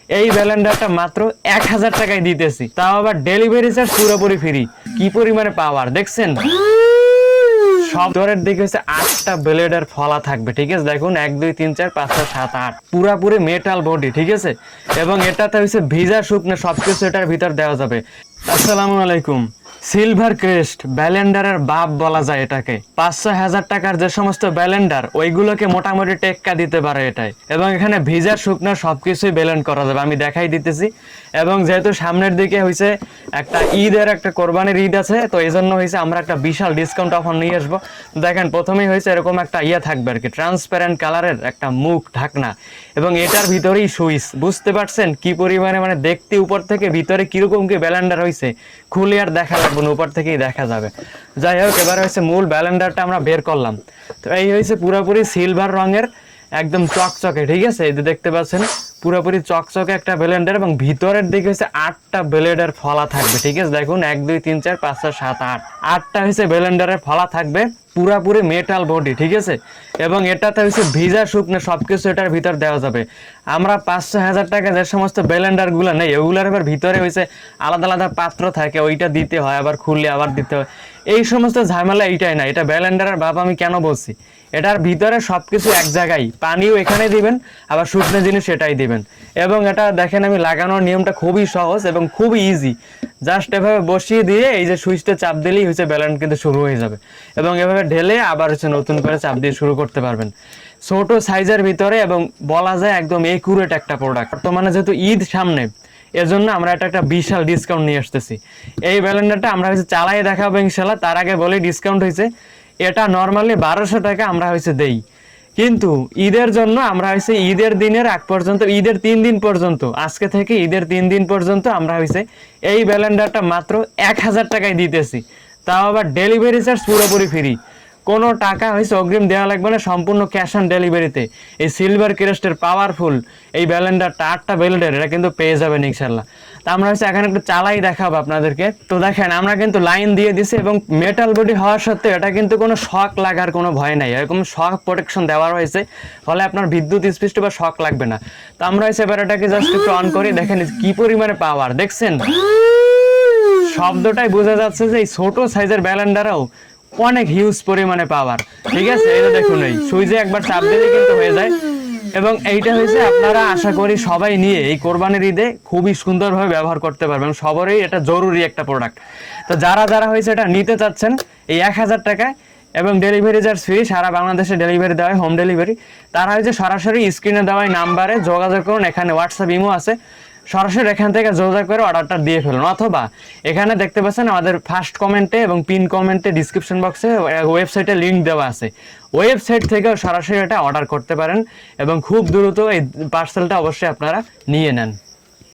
এই ব্লেন্ডারটা মাত্র 1000 টাকায় দিতেছি, তাও আবার ডেলিভারি চার্জ পুরোপুরি ফ্রি। কি পরিমাণে পাওয়ার দেখছেন। সব দরের দিকে হচ্ছে 8টা ব্লেডের ফলা থাকবে, ঠিক আছে। দেখুন 1 2 3 4 5 6 7 8 পুরাপুরি মেটাল বডি, ঠিক আছে। এবং এটাতে হচ্ছে ভিজা শুকনো সবকিছু এটার ভিতর দেওয়া যাবে। আসসালামু আলাইকুম। সিলভার ক্রেস্ট ব্লেন্ডারের বাপ বলা যায় এটাকে। 5-6 হাজার টাকার যে সমস্ত ব্লেন্ডার ওইগুলোকে মোটামুটি টেক্কা দিতে পারে এটাই। এবং এখানে ভিজা শুকনো সবকিছুই ব্লেন্ড করা যাবে, আমি দেখাই দিতেছি। এবং যেহেতু সামনের দিকে হয়েছে একটা ঈদের একটা কোরবানির ঈদ আছে, তো এই জন্য হয়েছে আমরা একটা বিশাল ডিসকাউন্ট অফার নিয়ে আসবো। দেখেন প্রথমেই হয়েছে এরকম একটা থাকবে আর কি, ট্রান্সপারেন্ট কালারের একটা মুখ ঢাকনা, এবং এটার ভিতরেই সুইচ। বুঝতে পারছেন কি পরিমাণে মানে দেখতে উপর থেকে ভিতরে কিরকম কি ব্লেন্ডার হয়েছে, খুলে আর দেখা লাগবে না, উপর থেকেই দেখা যাবে। যাই হোক, এবার হয়েছে মূল ব্লেন্ডারটা আমরা বের করলাম। তো এই হয়েছে পুরোপুরি সিলভার রঙের একদম চকচকে, ঠিক আছে। এই যে দেখতে পাচ্ছেন পুরোপুরি চকচকে একটা ব্লেন্ডার, এবং ভিতরের দিকে হচ্ছে 8টা ব্লেডের ফলা থাকবে, ঠিক আছে। দেখুন 1 2 3 4 5 6 7 8 8টা হচ্ছে ব্লেন্ডারের ফলা থাকবে, পুরাপুরি মেটাল বডি, ঠিক আছে। এবং এটাতে হচ্ছে ভিজা শুকনো সবকিছু এটার ভিতর দেওয়া যাবে। আমরা 5-6 হাজার টাকা যে সমস্ত ব্লেন্ডার গুলো নেই, ওগুলোর আবার ভিতরে হয়েছে আলাদা আলাদা পাত্র থাকে, ওইটা দিতে হয়, আবার খুললে আবার দিতে হয়। এই সমস্ত ঝামেলা এইটাই না। এটা ব্লেন্ডারের বাবা আমি কেন বলছি, এটার ভিতরে সবকিছু এক জায়গায়, পানিও এখানে দিবেন, আবার শুকনো জিনিস এটাই দিবেন। এবং এটা দেখেন আমি লাগানোর নিয়মটা খুবই সহজ এবং খুবই ইজি। জাস্ট এভাবে বসিয়ে দিয়ে এই যে সুইচটা চাপ দিলেই হচ্ছে ব্লেন্ড কিন্তু শুরু হয়ে যাবে। এবং এভাবে ঢেলে আবার হচ্ছে নতুন করে চাপ দিয়ে শুরু করতে পারবেন। ছোট সাইজের ভিতরে এবং বলা যায় একদম একুরেট একটা প্রোডাক্ট। বর্তমানে যেহেতু ঈদ সামনে, এজন্য আমরা এটা একটা বিশাল ডিসকাউন্ট নিয়ে আসতেছি। এই ব্লেন্ডারটা আমরা হচ্ছে চালাই দেখাবো ইনশাল্লাহ, তার আগে বলে ডিসকাউন্ট হয়েছে। এটা নর্মালি 1200 টাকা আমরা হয়েছে দেই, কিন্তু ঈদের জন্য আমরা হয়েছে ঈদের দিনের আগ পর্যন্ত, ঈদের 3 দিন পর্যন্ত, আজকে থেকে ঈদের 3 দিন পর্যন্ত আমরা হয়েছে এই ব্লেন্ডারটা মাত্র 1000 টাকায় দিতেছি, তাও আবার ডেলিভারি চার্জ পুরোপুরি ফ্রি। কোনো টাকা হয়েছে অগ্রিম দেওয়া লাগবে না, সম্পূর্ণ ক্যাশ অন ডেলিভারিতে এই সিলভার ক্রেস্টের পাওয়ারফুল এই ব্লেন্ডারটা 8টা ব্লেন্ডার এটা কিন্তু পেয়ে যাবেন ইনশাল্লাহ। তা আমরা হচ্ছে এখানে একটু চালাই দেখাবো আপনাদেরকে। তো দেখেন আমরা কিন্তু লাইন দিয়ে দিছি, এবং মেটাল বডি হওয়া সত্ত্বেও এটা কিন্তু কোনো শক লাগার কোনো ভয় নাই, এরকম শক প্রোটেকশন দেওয়া রয়েছে, ফলে আপনার বিদ্যুৎ স্পৃষ্ট বা শক লাগবে না। তো আমরা হচ্ছে এবার এটাকে জাস্ট একটু অন করি, দেখেন কি পরিমাণে পাওয়ার দেখছেন। শব্দটাই বোঝা যাচ্ছে যে এই ছোট সাইজের ব্লেন্ডারও অনেক হিউজ পরিমাণে পাওয়ার, ঠিক আছে। এটা দেখুন এই সুইচে একবার চাপ দিলে কিন্তু হয়ে যায়। এবং এইটা হয়েছে আপনারা আশা করি সবাই নিয়ে এই কোরবানির ঈদে খুবই সুন্দরভাবে ব্যবহার করতে পারবেন, সবারই এটা জরুরি একটা প্রোডাক্ট। তো যারা যারা হয়েছে এটা নিতে চাচ্ছেন এই 1000 টাকায়, এবং ডেলিভারি চার্জ ফ্রি, সারা বাংলাদেশে ডেলিভারি দেওয়া হয়, হোম ডেলিভারি, তারা হয়েছে সরাসরি স্ক্রিনে দেওয়া নাম্বারে যোগাযোগ করুন। এখানে হোয়াটসঅ্যাপ ইমো আছে, সরাসরি এখান থেকে যোগাযোগ করে অর্ডারটা দিয়ে ফেলুন। অথবা এখানে দেখতে পাচ্ছেন আমাদের ফার্স্ট কমেন্টে এবং পিন কমেন্টে ডিসক্রিপশন বক্সে ওয়েবসাইটে লিঙ্ক দেওয়া আছে, ওয়েবসাইট থেকেও সরাসরি এটা অর্ডার করতে পারেন, এবং খুব দ্রুত এই পার্সেলটা অবশ্যই আপনারা নিয়ে নেন।